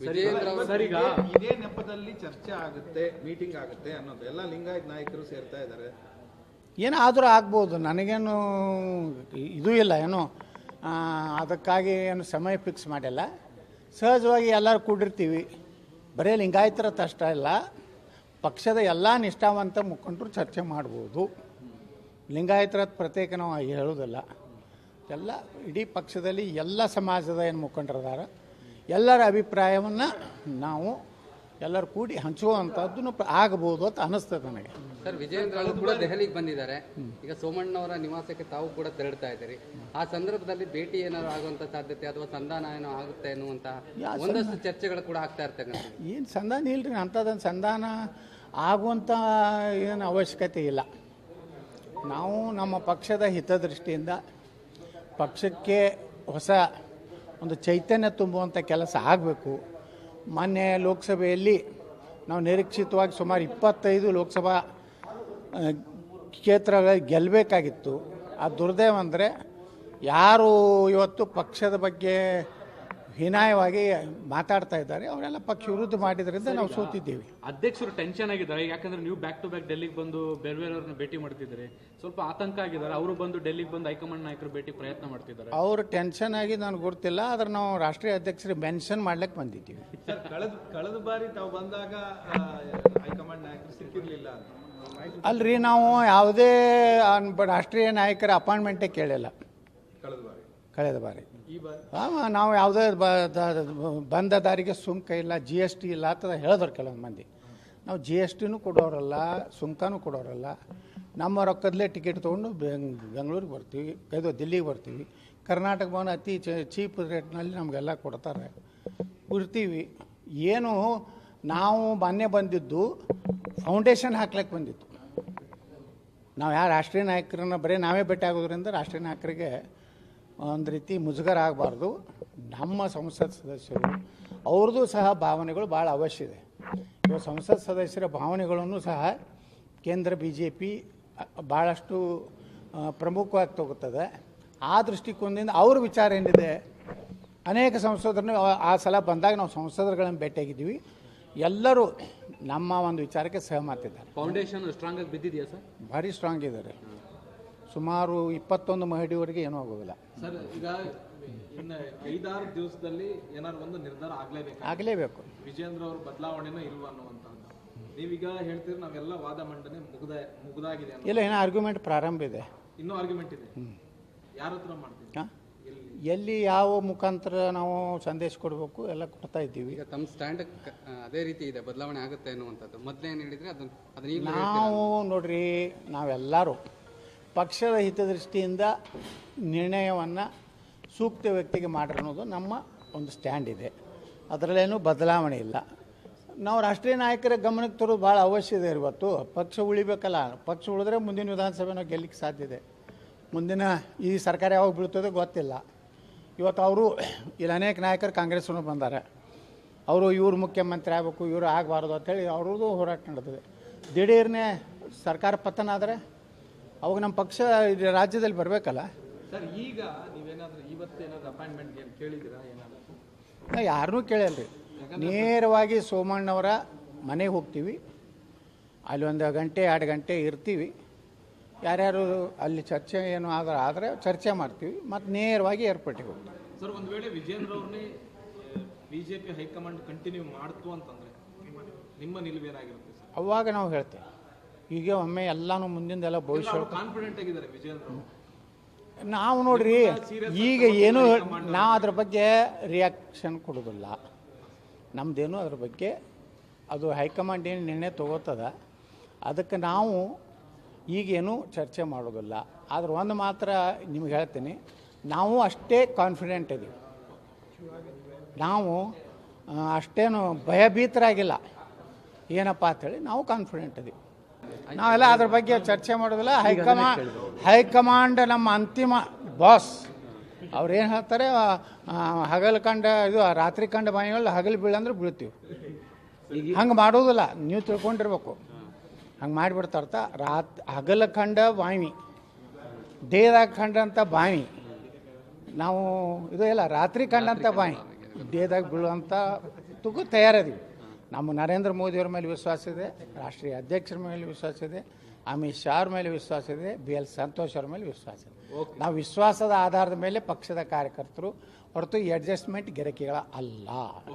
Sir, ಈಗ ಇದೇ ನೆಪದಲ್ಲಿ ಚರ್ಚೆ ಆಗುತ್ತೆ, ಮೀಟಿಂಗ್ ಆಗುತ್ತೆ ಅನ್ನೋದು ಎಲ್ಲ ಲಿಂಗಾಯತ್ ನಾಯಕರು ಸೇರ್ತಾ ಇದ್ದಾರೆ. ಏನಾದರೂ ಆಗ್ಬೋದು, ನನಗೇನು ಇದು ಇಲ್ಲ, ಏನು ಅದಕ್ಕಾಗಿ ಏನು ಸಮಯ ಫಿಕ್ಸ್ ಮಾಡಿಲ್ಲ. ಸಹಜವಾಗಿ ಎಲ್ಲರೂ ಕೂಡಿರ್ತೀವಿ. ಬರೀ ಲಿಂಗಾಯತರ ಅಷ್ಟ ಇಲ್ಲ, ಪಕ್ಷದ ಎಲ್ಲ ನಿಷ್ಠಾವಂತ ಮುಖಂಡರು ಚರ್ಚೆ ಮಾಡ್ಬೋದು. ಲಿಂಗಾಯತರ ಪ್ರತ್ಯೇಕ ನಾವು ಹೇಳೋದಿಲ್ಲ. ಎಲ್ಲ ಇಡೀ ಪಕ್ಷದಲ್ಲಿ ಎಲ್ಲ ಸಮಾಜದ ಏನು ಮುಖಂಡರಿದ್ದಾರೆ, ಎಲ್ಲರ ಅಭಿಪ್ರಾಯವನ್ನು ನಾವು ಎಲ್ಲರೂ ಕೂಡಿ ಹಂಚುವಂಥದ್ದು ಆಗಬಹುದು ಅಂತ ಅನಿಸ್ತದೆ ನನಗೆ. ಸರ್, ವಿಜಯೇಂದ್ರ ಅವರು ಕೂಡ ದೆಹಲಿಗೆ ಬಂದಿದ್ದಾರೆ. ಈಗ ಸೋಮಣ್ಣವರ ನಿವಾಸಕ್ಕೆ ತಾವು ಕೂಡ ತೆರಳ್ತಾ ಇದ್ದೀರಿ. ಆ ಸಂದರ್ಭದಲ್ಲಿ ಭೇಟಿ ಏನಾದ್ರು ಆಗುವಂಥ ಸಾಧ್ಯತೆ ಅಥವಾ ಸಂಧಾನ ಏನೋ ಆಗುತ್ತೆ ಅನ್ನುವಂಥ ಒಂದಷ್ಟು ಚರ್ಚೆಗಳು ಕೂಡ ಆಗ್ತಾ ಇರ್ತಕ್ಕಂಥ. ಏನು ಸಂಧಾನ ಇಲ್ಲರಿ, ಅಂಥದ್ದೊಂದು ಸಂಧಾನ ಆಗುವಂಥ ಏನು ಅವಶ್ಯಕತೆ ಇಲ್ಲ. ನಾವು ನಮ್ಮ ಪಕ್ಷದ ಹಿತದೃಷ್ಟಿಯಿಂದ ಪಕ್ಷಕ್ಕೆ ಹೊಸ ಒಂದು ಚೈತನ್ಯ ತುಂಬುವಂಥ ಕೆಲಸ ಆಗಬೇಕು. ಮೊನ್ನೆ ಲೋಕಸಭೆಯಲ್ಲಿ ನಾವು ನಿರೀಕ್ಷಿತವಾಗಿ ಸುಮಾರು 25 ಲೋಕಸಭಾ ಕ್ಷೇತ್ರಗಳಲ್ಲಿ ಗೆಲ್ಲಬೇಕಾಗಿತ್ತು. ಆ ದುರ್ದೈವ ಅಂದರೆ ಯಾರು ಇವತ್ತು ಪಕ್ಷದ ಬಗ್ಗೆ ಹೀನಾಯವಾಗಿ ಮಾತಾಡ್ತಾ ಇದ್ದಾರೆ ಅವರೆಲ್ಲ ಪಕ್ಷ ವಿರುದ್ಧ ಮಾಡಿದ್ರಿಂದ ನಾವು ಸೋತಿದ್ದೀವಿ. ಅಧ್ಯಕ್ಷರು ಟೆನ್ಷನ್ ಆಗಿದ್ದಾರೆ, ಯಾಕಂದ್ರೆ ನೀವು ಬ್ಯಾಕ್ ಟು ಬ್ಯಾಕ್ ಡೆಲ್ಲಿಗೆ ಬಂದು ಬೇರೆ ಬೇರೆಯವ್ರನ್ನ ಭೇಟಿ ಮಾಡ್ತಿದ್ದಾರೆ. ಸ್ವಲ್ಪ ಆತಂಕ ಆಗಿದ್ದಾರೆ. ಅವರು ಬಂದು ಡೆಲ್ಲಿಗೆ ಬಂದು ಹೈಕಮಾಂಡ್ ನಾಯಕರು ಭೇಟಿ ಪ್ರಯತ್ನ ಮಾಡ್ತಿದ್ದಾರೆ. ಅವರು ಟೆನ್ಷನ್ ಆಗಿ ನನಗೆ ಗೊತ್ತಿಲ್ಲ, ಆದ್ರೆ ನಾವು ರಾಷ್ಟ್ರೀಯ ಅಧ್ಯಕ್ಷರಿಗೆ ಮೆನ್ಷನ್ ಮಾಡ್ಲಿಕ್ಕೆ ಬಂದಿದ್ದೀವಿ. ಕಳೆದ ಬಾರಿ ತಾವು ಬಂದಾಗ ಹೈಕಮಾಂಡ್ ನಾಯಕರು ಸಿಕ್ಕಿರಲಿಲ್ಲ. ಅಲ್ರಿ, ನಾವು ಯಾವುದೇ ರಾಷ್ಟ್ರೀಯ ನಾಯಕರ ಅಪಾಯಿಂಟ್ಮೆಂಟೇ ಕೇಳಿಲ್ಲ ಕಳೆದ ಬಾರಿ. ನಾವು ಯಾವುದೇ ಬಂದ ದಾರಿಗೆ ಸುಂಕ ಇಲ್ಲ, GST ಇಲ್ಲ ಅಂತ ಹೇಳಿದ್ರು ಕೆಲವೊಂದು ಮಂದಿ. ನಾವು GSTನೂ ಕೊಡೋರಲ್ಲ, ಸುಂಕನೂ ಕೊಡೋರಲ್ಲ. ನಮ್ಮ ರೊಕ್ಕದಲ್ಲೇ ಟಿಕೆಟ್ ತೊಗೊಂಡು ಬೆಂಗಳೂರಿಗೆ ಬರ್ತೀವಿ, ದಿಲ್ಲಿಗೆ ಬರ್ತೀವಿ. ಕರ್ನಾಟಕ ಭವನ ಅತಿ ಚೀಪ್ ರೇಟ್ನಲ್ಲಿ ನಮಗೆಲ್ಲ ಕೊಡ್ತಾರೆ, ಇರ್ತೀವಿ. ಏನು ನಾವು ಮೊನ್ನೆ ಬಂದಿದ್ದು ಫೌಂಡೇಶನ್ ಹಾಕ್ಲಿಕ್ಕೆ ಬಂದಿತ್ತು. ನಾವು ಯಾರು ರಾಷ್ಟ್ರೀಯ ನಾಯಕರನ್ನ ಬರೀ ನಾವೇ ಭೇಟಿ ಆಗೋದ್ರಿಂದ ರಾಷ್ಟ್ರೀಯ ನಾಯಕರಿಗೆ ಒಂದು ರೀತಿ ಮುಜುಗರ ಆಗಬಾರ್ದು. ನಮ್ಮ ಸಂಸತ್ ಸದಸ್ಯರು ಅವ್ರದ್ದು ಸಹ ಭಾವನೆಗಳು ಭಾಳ ಅವಶ್ಯ ಇದೆ. ಇವಾಗ ಸಂಸತ್ ಸದಸ್ಯರ ಭಾವನೆಗಳನ್ನು ಸಹ ಕೇಂದ್ರ BJP ಭಾಳಷ್ಟು ಪ್ರಮುಖವಾಗಿ ತಗೋತದೆ. ಆ ದೃಷ್ಟಿಕೋನದಿಂದ ಅವ್ರ ವಿಚಾರ ಏನಿದೆ, ಅನೇಕ ಸಂಸದರನ್ನು ಆ ಸಲ ಬಂದಾಗ ನಾವು ಸಂಸದರುಗಳನ್ನು ಭೇಟಿಯಾಗಿದ್ದೀವಿ. ಎಲ್ಲರೂ ನಮ್ಮ ಒಂದು ವಿಚಾರಕ್ಕೆ ಸಹಮತಿದ್ದಾರೆ. ಫೌಂಡೇಶನ್ ಸ್ಟ್ರಾಂಗ್ ಆಗಿ ಬಿದ್ದಿದೆಯಾ ಸರ್? ಭಾರಿ ಸ್ಟ್ರಾಂಗ್ ಇದ್ದಾರೆ. ಸುಮಾರು 21 ಮಹಡಿವರೆಗೆ ಏನೂ ಆಗೋದಿಲ್ಲ ಸರ್. ಈಗ ಇನ್ನು 5-6 ದಿವಸದಲ್ಲಿ ಏನಾದ್ರು ಒಂದು ನಿರ್ಧಾರ ಆಗಲೇಬೇಕು. ವಿಜಯೇಂದ್ರ ಅವರು ಬದಲಾವಣೆನೂ ಇಲ್ವಾ ಅನ್ನುವಂಥದ್ದು ನೀವೀಗ ಹೇಳ್ತೀರಿ. ನಾವೆಲ್ಲ ವಾದ ಮಂಡನೆ ಮುಗಿದಾಗಿದೆ. ಇಲ್ಲ, ಏನೋ ಆರ್ಗ್ಯುಮೆಂಟ್ ಪ್ರಾರಂಭ ಇದೆ, ಇನ್ನೂ ಆರ್ಗ್ಯುಮೆಂಟ್ ಇದೆ. ಯಾರ ಹತ್ರ ಮಾಡ್ತೀವಿ, ಎಲ್ಲಿ ಯಾವ ಮುಖಾಂತರ ನಾವು ಸಂದೇಶ ಕೊಡಬೇಕು ಎಲ್ಲ ಕೊಡ್ತಾ ಇದ್ದೀವಿ. ಈಗ ತಮ್ಮ ಸ್ಟ್ಯಾಂಡ್ ಅದೇ ರೀತಿ ಇದೆ, ಬದಲಾವಣೆ ಆಗುತ್ತೆ ಅನ್ನುವಂಥದ್ದು. ಮೊದಲೇನು ಹೇಳಿದ್ರೆ ಅದನ್ನ ನಾವು ನೋಡ್ರಿ, ನಾವೆಲ್ಲರೂ ಪಕ್ಷದ ಹಿತದೃಷ್ಟಿಯಿಂದ ನಿರ್ಣಯವನ್ನು ಸೂಕ್ತ ವ್ಯಕ್ತಿಗೆ ಮಾಡಿರೋದು ನಮ್ಮ ಒಂದು ಸ್ಟ್ಯಾಂಡ್ ಇದೆ. ಅದರಲ್ಲೇನೂ ಬದಲಾವಣೆ ಇಲ್ಲ. ನಾವು ರಾಷ್ಟ್ರೀಯ ನಾಯಕರ ಗಮನಕ್ಕೆ ತರೋದು ಭಾಳ ಅವಶ್ಯ ಇದೆ. ಇವತ್ತು ಪಕ್ಷ ಉಳಿಬೇಕಲ್ಲ. ಪಕ್ಷ ಉಳಿದ್ರೆ ಮುಂದಿನ ವಿಧಾನಸಭೆ ನಾವು ಗೆಲ್ಲಕ್ಕೆ ಸಾಧ್ಯ ಇದೆ. ಮುಂದಿನ ಈ ಸರ್ಕಾರ ಯಾವಾಗ ಬೀಳ್ತದೆ ಗೊತ್ತಿಲ್ಲ. ಇವತ್ತು ಅವರು ಇಲ್ಲಿ ಅನೇಕ ನಾಯಕರು ಕಾಂಗ್ರೆಸ್ನೂ ಬಂದ್ದಾರೆ. ಅವರು ಇವರು ಮುಖ್ಯಮಂತ್ರಿ ಆಗಬೇಕು, ಇವರು ಆಗಬಾರ್ದು ಅಂಥೇಳಿ ಅವ್ರದ್ದು ಹೋರಾಟ ನಡೆದಿದೆ. ದಿಢೀರ್ನೇ ಸರ್ಕಾರ ಪತನ ಆದರೆ ಅವಾಗ ನಮ್ಮ ಪಕ್ಷ ರಾಜ್ಯದಲ್ಲಿ ಬರಬೇಕಲ್ಲ. ಸರ್, ಈಗ ನೀವೇನಾದರೂ ಇವತ್ತೇನಾದ್ರು ಅಪಾಯಿಂಟ್ಮೆಂಟ್ ಕೇಳಿದ್ದೀರಾ? ಏನಾದರೂ ನಾವು ಯಾರನ್ನೂ ಕೇಳಲ್ರಿ. ನೇರವಾಗಿ ಸೋಮಣ್ಣವರ ಮನೆಗೆ ಹೋಗ್ತೀವಿ. ಅಲ್ಲಿ 1 ಗಂಟೆ 2 ಗಂಟೆ ಇರ್ತೀವಿ. ಯಾರ್ಯಾರು ಅಲ್ಲಿ ಚರ್ಚೆ ಏನು ಆದರೆ ಚರ್ಚೆ ಮಾಡ್ತೀವಿ, ಮತ್ತು ನೇರವಾಗಿ ಏರ್ಪೋರ್ಟಿಗೆ ಹೋಗ್ತೀವಿ. ಸರ್, ಒಂದು ವೇಳೆ ವಿಜಯೇಂದ್ರ ಅವ್ರನ್ನೇ BJP ಹೈಕಮಾಂಡ್ ಕಂಟಿನ್ಯೂ ಮಾಡ್ತು ಅಂತಂದರೆ ನಿಮ್ಮ ನಿಲುವೇನಾಗಿರುತ್ತೆ ಸರ್? ಅವಾಗ ನಾವು ಹೇಳ್ತೇವೆ. ಈಗ ಒಮ್ಮೆ ಎಲ್ಲನೂ ಮುಂದಿಂದೆಲ್ಲ ಭವಿಷ್ಯ ಕಾನ್ಫಿಡೆಂಟ್ ಆಗಿದ್ದಾರೆ ವಿಜಯೇಂದ್ರ. ನಾವು ನೋಡ್ರಿ, ಈಗ ಏನು ನಾವು ಅದ್ರ ಬಗ್ಗೆ ರಿಯಾಕ್ಷನ್ ಕೊಡೋದಿಲ್ಲ. ನಮ್ಮದೇನು ಅದ್ರ ಬಗ್ಗೆ ಅದು ಹೈಕಮಾಂಡ್ ಏನು ನಿರ್ಣಯ ತಗೋತದ, ಅದಕ್ಕೆ ನಾವು ಈಗೇನು ಚರ್ಚೆ ಮಾಡೋದಿಲ್ಲ. ಆದ್ರೆ ಒಂದು ಮಾತ್ರ ನಿಮ್ಗೆ ಹೇಳ್ತೀನಿ, ನಾವು ಅಷ್ಟೇ ಕಾನ್ಫಿಡೆಂಟ್ ಇದ್ದೀವಿ. ನಾವು ಅಷ್ಟೇನು ಭಯಭೀತರಾಗಿಲ್ಲ. ಏನಪ್ಪ ಅಂಥೇಳಿ ನಾವು ಕಾನ್ಫಿಡೆಂಟ್ ಇದ್ದೀವಿ. ನಾವೆಲ್ಲ ಅದ್ರ ಬಗ್ಗೆ ಚರ್ಚೆ ಮಾಡೋದಿಲ್ಲ. ಹೈಕಮಾಂಡ್ ನಮ್ಮ ಅಂತಿಮ ಬಾಸ್. ಅವ್ರು ಏನು ಹೇಳ್ತಾರೆ, ಹಗಲು ಕಂಡ ಇದು ರಾತ್ರಿ ಕಂಡ ಬಾಯಿಗಳು ಹಗಲು ಬೀಳಂದ್ರೆ ಬೀಳ್ತೀವಿ. ಹಂಗೆ ಮಾಡೋದಿಲ್ಲ, ನೀವು ತಿಳ್ಕೊಂಡಿರ್ಬೇಕು. ಹಂಗೆ ಮಾಡಿಬಿಡ್ತಾರ್ಥ. ಹಗಲ ಕಂಡ ಬಾವಿ, ದೇಹದಾಗ ಕಂಡಂಥ ಬಾವಿ. ನಾವು ಇದು ಇಲ್ಲ, ರಾತ್ರಿ ಕಂಡಂಥ ಬಾವಿ, ದೇಹದಾಗ ಬೀಳುವಂಥ ಮಾತುಗೂ ತಯಾರಿದ್ದೀವಿ. ನಮ್ಮ ನರೇಂದ್ರ ಮೋದಿಯವ್ರ ಮೇಲೆ ವಿಶ್ವಾಸ ಇದೆ, ರಾಷ್ಟ್ರೀಯ ಅಧ್ಯಕ್ಷರ ಮೇಲೆ ವಿಶ್ವಾಸ ಇದೆ, ಅಮಿತ್ ಶಾ ಅವ್ರ ಮೇಲೆ ವಿಶ್ವಾಸ ಇದೆ, BL ಸಂತೋಷ್ ಅವ್ರ ಮೇಲೆ ವಿಶ್ವಾಸ ಇದೆ. ನಾವು ವಿಶ್ವಾಸದ ಆಧಾರದ ಮೇಲೆ ಪಕ್ಷದ ಕಾರ್ಯಕರ್ತರು ಹೊರತು ಈ ಅಡ್ಜಸ್ಟ್ಮೆಂಟ್ ಗಿರಕಿಗಳ ಅಲ್ಲ.